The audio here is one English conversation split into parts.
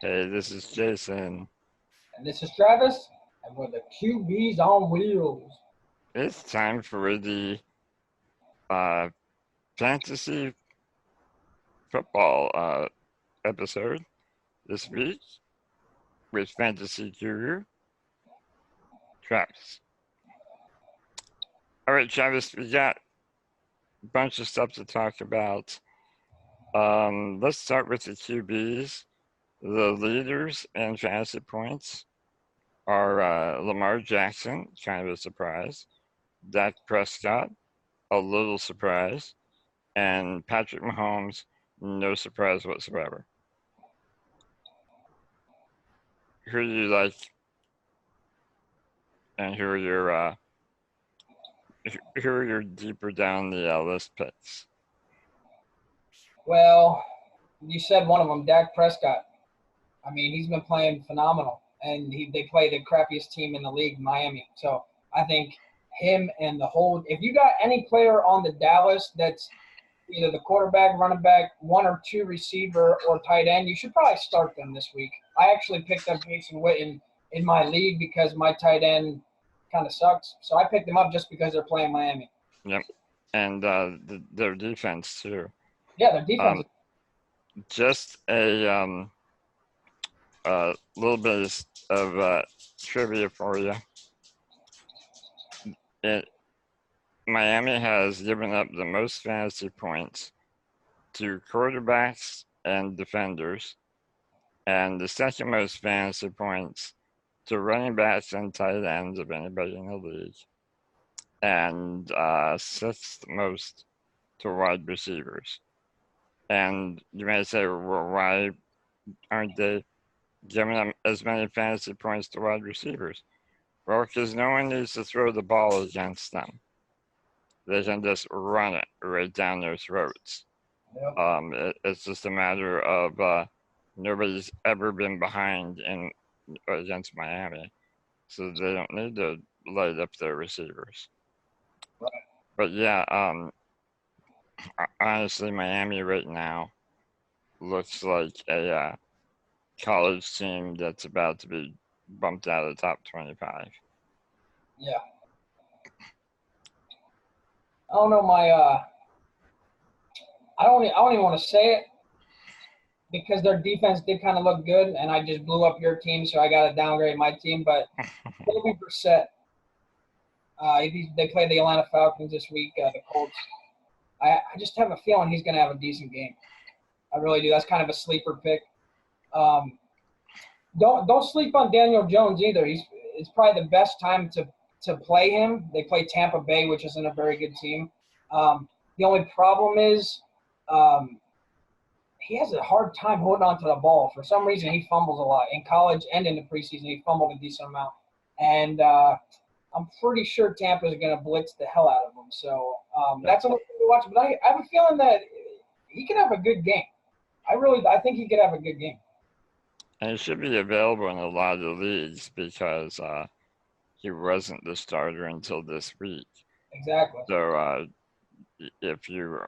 Hey, this is Jason. And this is Travis, and we're the QBs on wheels. It's time for the uh, fantasy football episode this week with fantasy guru Travis. All right, Travis, we got a bunch of stuff to talk about. Let's start with the QBs. The leaders in fantasy points are Lamar Jackson, kind of a surprise, Dak Prescott, a little surprise, and Patrick Mahomes, no surprise whatsoever. Who do you like, and who are your deeper down the list picks? Well, you said one of them, Dak Prescott. I mean, he's been playing phenomenal, and they play the crappiest team in the league, Miami. So I think him and the whole. If you got any player on the Dallas that's either the quarterback, running back, one or two receiver, or tight end, you should probably start them this week. I actually picked up Jason Witten in my league because my tight end kind of sucks. So I picked him up just because they're playing Miami. Yep, and their defense too. Yeah, their defense. Um, just a little bit of trivia for you. It, Miami has given up the most fantasy points to quarterbacks and defenders, and the second most fantasy points to running backs and tight ends of anybody in the league, and sixth most to wide receivers. And you may say, well, why aren't they giving them as many fantasy points to wide receivers? Well, because no one needs to throw the ball against them. They can just run it right down their throats. Yep. It's just a matter of nobody's ever been behind against Miami, so they don't need to light up their receivers. Right. But yeah, honestly, Miami right now looks like a college team that's about to be bumped out of the top 25. Yeah. I don't know I don't even want to say it because their defense did kind of look good, and I just blew up your team, so I got to downgrade my team. But Jacoby Brissett, they play the Atlanta Falcons this week, the Colts. I just have a feeling he's going to have a decent game. I really do. That's kind of a sleeper pick. Don't sleep on Daniel Jones either. It's probably the best time to play him. They play Tampa Bay, which isn't a very good team. The only problem is he has a hard time holding on to the ball. For some reason, he fumbles a lot. In college and in the preseason, he fumbled a decent amount. And I'm pretty sure Tampa is going to blitz the hell out of him. So that's a little thing to watch. But I have a feeling that he could have a good game. I think he could have a good game. And he should be available in a lot of the leagues because he wasn't the starter until this week. Exactly. So if you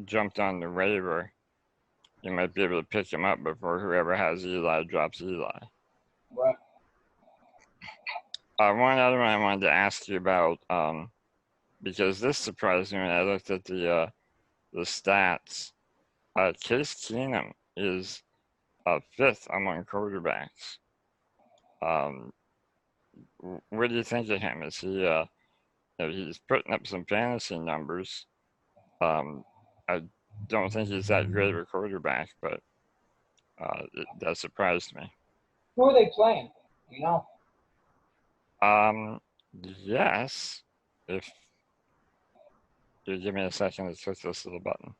jumped on the waiver, you might be able to pick him up before whoever has Eli drops Eli. Right. One other one I wanted to ask you about, because this surprised me when I looked at the stats. Case Keenum is fifth among quarterbacks. What do you think of him? Is he? He's putting up some fantasy numbers. I don't think he's that great of a quarterback, but that surprised me. Who are they playing? You know? Yes. If you give me a second to click this little button.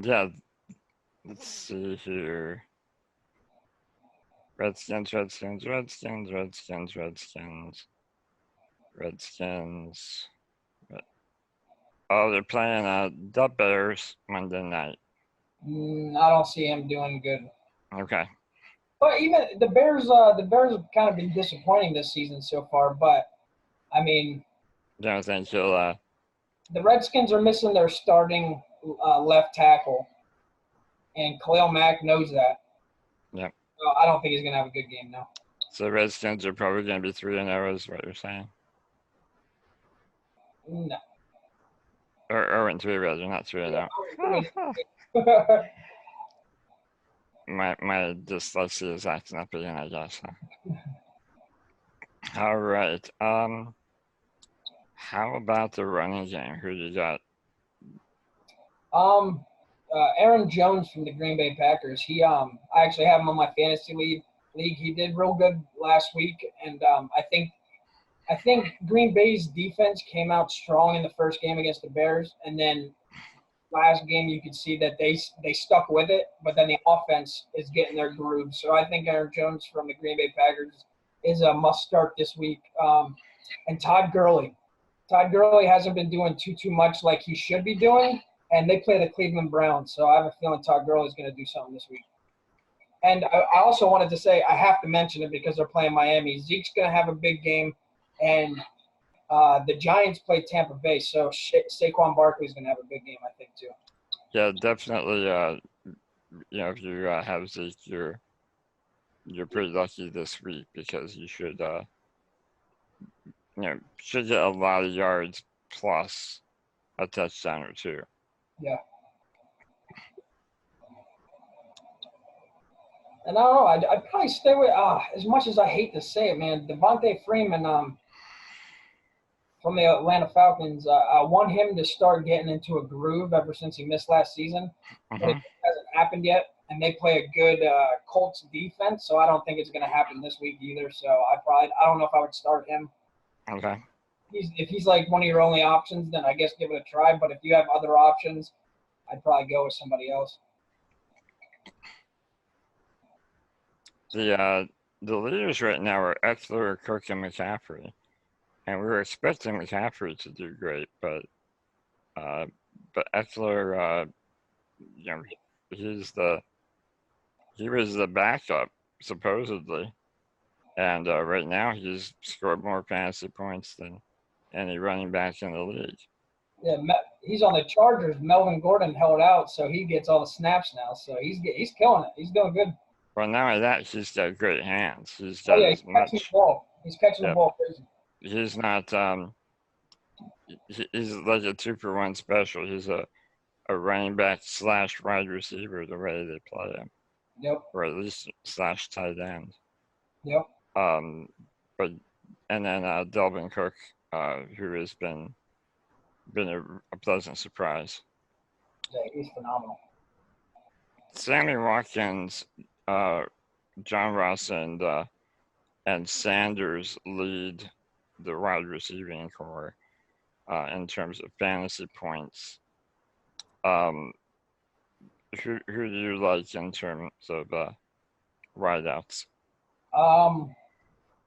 Yeah. Let's see here. Redskins. Oh, they're playing the Bears Monday night. I don't see him doing good. Okay. But even the Bears have kind of been disappointing this season so far. But I mean, You don't think he'll the Redskins are missing their starting left tackle, and Khalil Mack knows that. Yep. So I don't think he's going to have a good game now. So Redskins are probably going to be 3-0 is what you're saying? No. Or 0-3 rather, not 3-0. My dyslexia is acting up again, I guess. All right. How about the running game? Who do you got? Aaron Jones from the Green Bay Packers. I actually have him on my fantasy league. He did real good last week, and I think Green Bay's defense came out strong in the first game against the Bears, and then last game you could see that they stuck with it, but then the offense is getting their groove. So I think Aaron Jones from the Green Bay Packers is a must start this week. And Todd Gurley hasn't been doing too much like he should be doing, and they play the Cleveland Browns. So I have a feeling Todd Gurley is going to do something this week. And I also wanted to say, I have to mention it because they're playing Miami. Zeke's going to have a big game, and the Giants play Tampa Bay, so Saquon Barkley's going to have a big game, I think, too. Yeah, definitely. If you have Zeke, you're pretty lucky this week because you should should get a lot of yards plus a touchdown or two. Yeah. And I don't know. I'd probably stay with, as much as I hate to say it, man, Devontae Freeman from the Atlanta Falcons, I want him to start getting into a groove ever since he missed last season. But it hasn't happened yet, and they play a good Colts defense, so I don't think it's going to happen this week either. So I don't know if I would start him. Okay. If he's like one of your only options, then I guess give it a try. But if you have other options, I'd probably go with somebody else. The leaders right now are Eckler, Cook, and McCaffrey, and we were expecting McCaffrey to do great, but Eckler, he was the backup supposedly, and right now he's scored more fantasy points than any running back in the league. Yeah, he's on the Chargers. Melvin Gordon held out, so he gets all the snaps now. So he's killing it. He's doing good. Well, not only that, he's got great hands. He's got he's catching the ball. He's catching the ball crazy. He's not. He's like a 2-for-1 special. He's a running back / wide receiver the way they play him. Yep. Or at least / tight end. Yep. And then Delvin Cook, who has been a pleasant surprise. Yeah, he's phenomenal. Sammy Watkins, John Ross, and Sanders lead the wide receiving core in terms of fantasy points. Who do you like in terms of wideouts?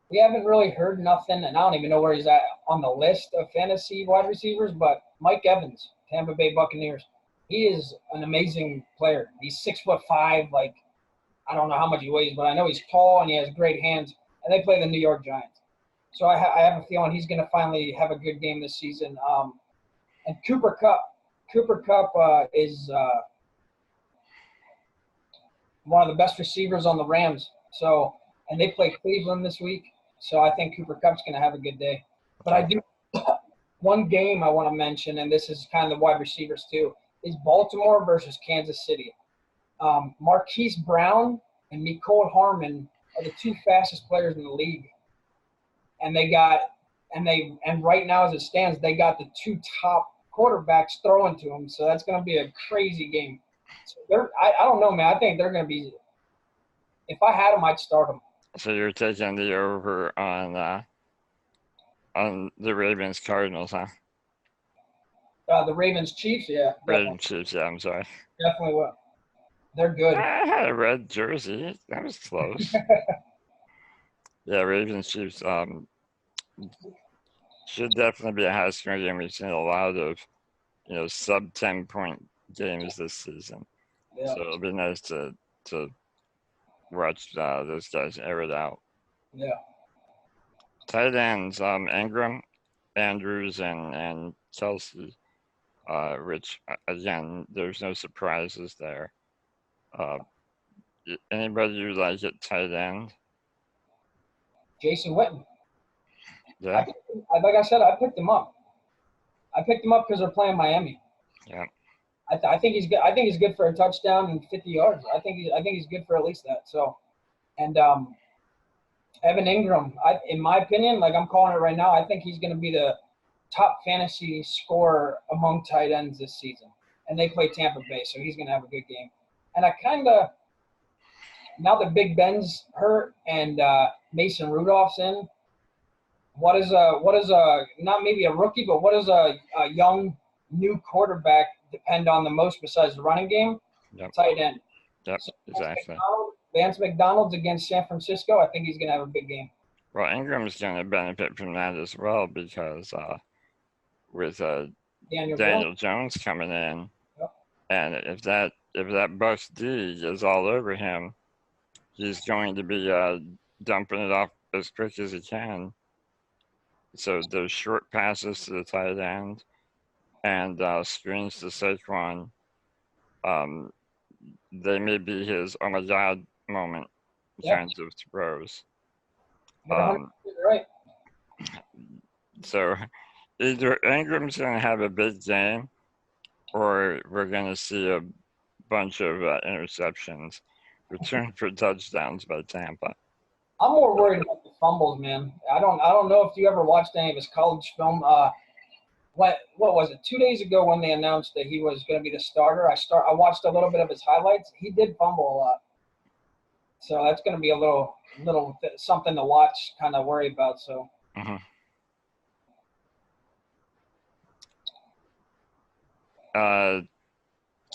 We haven't really heard nothing, and I don't even know where he's at on the list of fantasy wide receivers, but Mike Evans, Tampa Bay Buccaneers, he is an amazing player. He's 6'5", like, I don't know how much he weighs, but I know he's tall and he has great hands, and they play the New York Giants. So I have a feeling he's going to finally have a good game this season. And Cooper Kupp is one of the best receivers on the Rams. So, and they play Cleveland this week. So I think Cooper Kupp's going to have a good day. But I do one game I want to mention, and this is kind of the wide receivers too, is Baltimore versus Kansas City. Marquise Brown and Nicole Harmon are the two fastest players in the league. And right now as it stands, they got the two top quarterbacks throwing to them. So that's going to be a crazy game. So I don't know, man. I think they're going to be – if I had them, I'd start them. So you're taking the over on the Ravens Cardinals, huh? The Ravens Chiefs, yeah. Ravens Chiefs, yeah. I'm sorry. Definitely will. They're good. I had a red jersey. That was close. Yeah, Ravens Chiefs should definitely be a high scoring game. We've seen a lot of sub 10-point games this season. Yeah. So it'll be nice to watch those guys air it out. Yeah. Tight ends, Ingram, Andrews, and Kelsey. which again, there's no surprises there. Uh, Anybody you like at tight end? Jason Witten. Yeah. Like I said, I picked him up. I picked him up because they're playing Miami. Yeah. I think he's good. I think he's good for a touchdown and 50 yards. I think he's good for at least that. So, and Evan Ingram, in my opinion, like I'm calling it right now, I think he's going to be the top fantasy scorer among tight ends this season. And they play Tampa Bay, so he's going to have a good game. And I kind of, now that Big Ben's hurt and Mason Rudolph's in, what is a not maybe a rookie, but what does a young new quarterback depend on the most besides the running game? Yep. Tight end. Yep. So Exactly. Vance McDonald's against San Francisco, I think he's going to have a big game. Well, Ingram's going to benefit from that as well because with Daniel Jones coming in, yep. and if that Bucks D is all over him, he's going to be dumping it off as quick as he can. So those short passes to the tight end and screens to Saquon, they may be his oh my god moment kinds of throws. Right. So either Ingram's going to have a big game, or we're going to see a bunch of interceptions returned for touchdowns by Tampa. I'm more worried about the fumbles, man. I don't know if you ever watched any of his college film. What was it? 2 days ago when they announced that he was going to be the starter, I watched a little bit of his highlights. He did fumble a lot, so that's going to be a little something to watch, kind of worry about. So.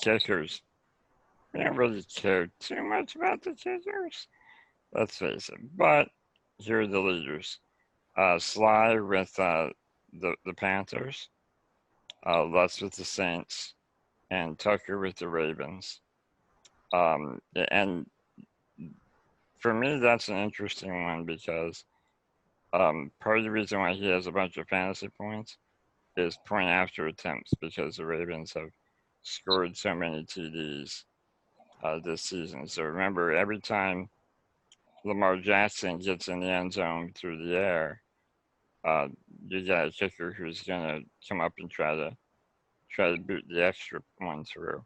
Kickers. We don't really care too much about the kickers. Let's face it. But here are the leaders. Sly with the Panthers, Lutz with the Saints, and Tucker with the Ravens. And for me, that's an interesting one because part of the reason why he has a bunch of fantasy points is point after attempts because the Ravens have scored so many TDs this season. So remember, every time Lamar Jackson gets in the end zone through the air, you got a kicker who's gonna come up and try to boot the extra one through.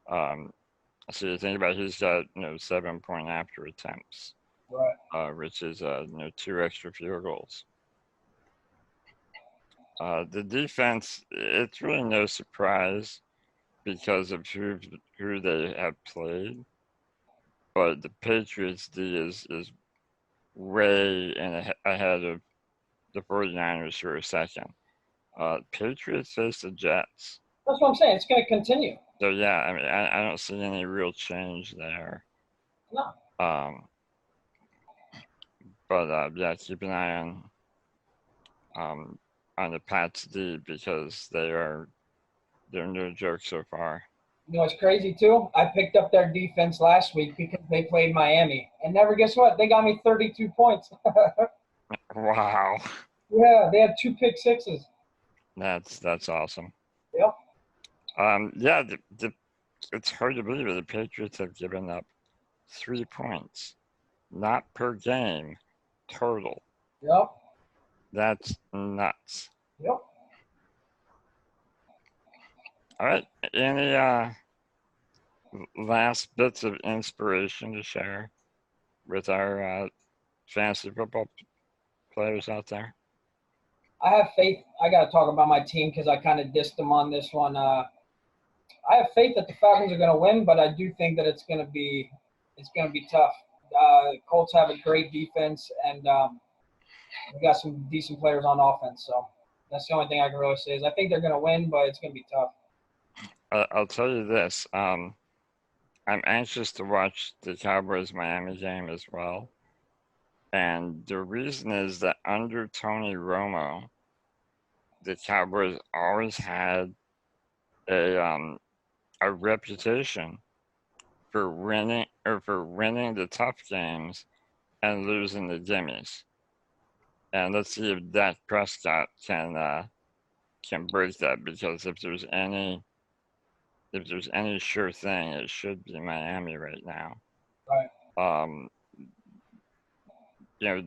So you think about he's got 7 point after attempts, right. Which is 2 extra field goals. The defense, it's really no surprise because of who they have played, but the Patriots D is way ahead of the 49ers for a second. Patriots face the Jets. That's what I'm saying. It's going to continue. So yeah, I mean, I don't see any real change there. No. But yeah, keep an eye on the Pats D because they're no joke so far. You know what's crazy too? I picked up their defense last week because they played Miami, and never guess what? They got me 32 points. Wow. Yeah, they had 2 pick sixes. That's awesome. Yep. Yeah, it's hard to believe it. The Patriots have given up 3 points, not per game, total. Yep. That's nuts. Yep. All right. Any last bits of inspiration to share with our fantasy football players out there? I have faith. I got to talk about my team because I kind of dissed them on this one. I have faith that the Falcons are going to win, but I do think that it's going to be tough. Colts have a great defense, and we got some decent players on offense. So that's the only thing I can really say is I think they're going to win, but it's going to be tough. I'll tell you this. I'm anxious to watch the Cowboys-Miami game as well. And the reason is that under Tony Romo, the Cowboys always had a reputation for winning the tough games and losing the gimmies. And let's see if Dak Prescott can can break that, because if there's any sure thing, it should be Miami right now. Right. You know,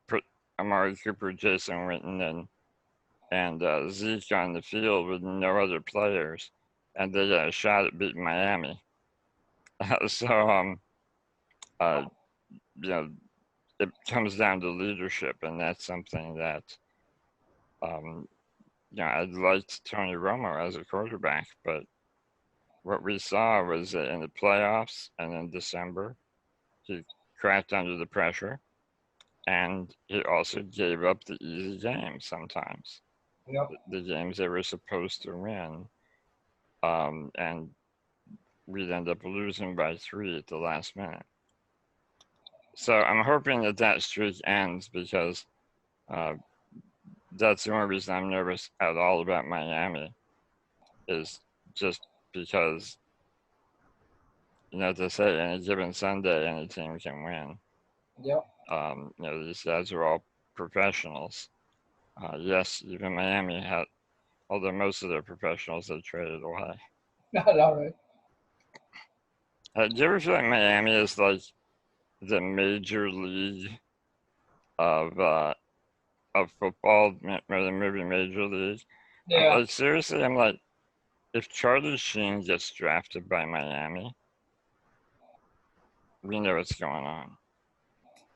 put Amari Cooper, Jason Witten, and Zeke on the field with no other players, and they got a shot at beating Miami. So, you know, it comes down to leadership, and that's something that, I liked Tony Romo as a quarterback, but what we saw was that in the playoffs and in December, he cracked under the pressure, and he also gave up the easy games sometimes. Yep. The games they were supposed to win, and we'd end up losing by 3 at the last minute. So I'm hoping that streak ends, because that's the only reason I'm nervous at all about Miami, is just because, to say any given Sunday, any team can win. Yep. These guys are all professionals. Yes, even Miami had, although most of their professionals they traded away. Not all right. Do you ever feel like Miami is like the major league of football, maybe major league? Yeah. Like, seriously, I'm like, if Charlie Sheen gets drafted by Miami, we know what's going on.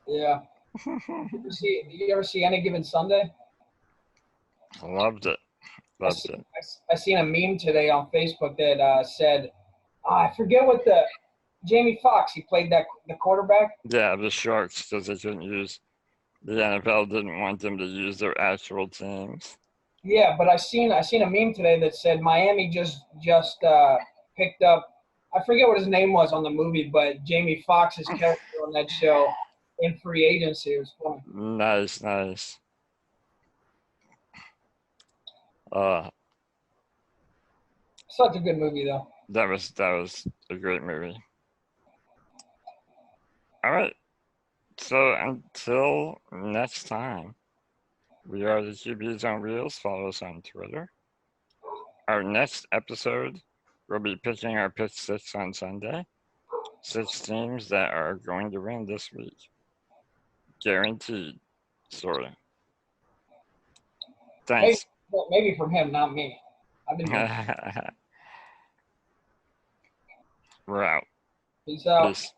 Yeah. Do you ever see Any Given Sunday? Loved it. I seen a meme today on Facebook that said, I forget what Jamie Foxx, he played the quarterback. Yeah, the Sharks, because they couldn't use, the NFL didn't want them to use their actual teams. Yeah, but I seen a meme today that said Miami just picked up, I forget what his name was on the movie, but Jamie Foxx's character on that show in free agency. It was funny. Nice. Such a good movie, though. That was a great movie. All right. So until next time, we are the QBs on Wheels. Follow us on Twitter. Our next episode, we'll be picking our pick 6 on Sunday. 6 teams that are going to win this week. Guaranteed, sort of. Thanks. Maybe from him, not me. I've been We're out. Peace out. Peace.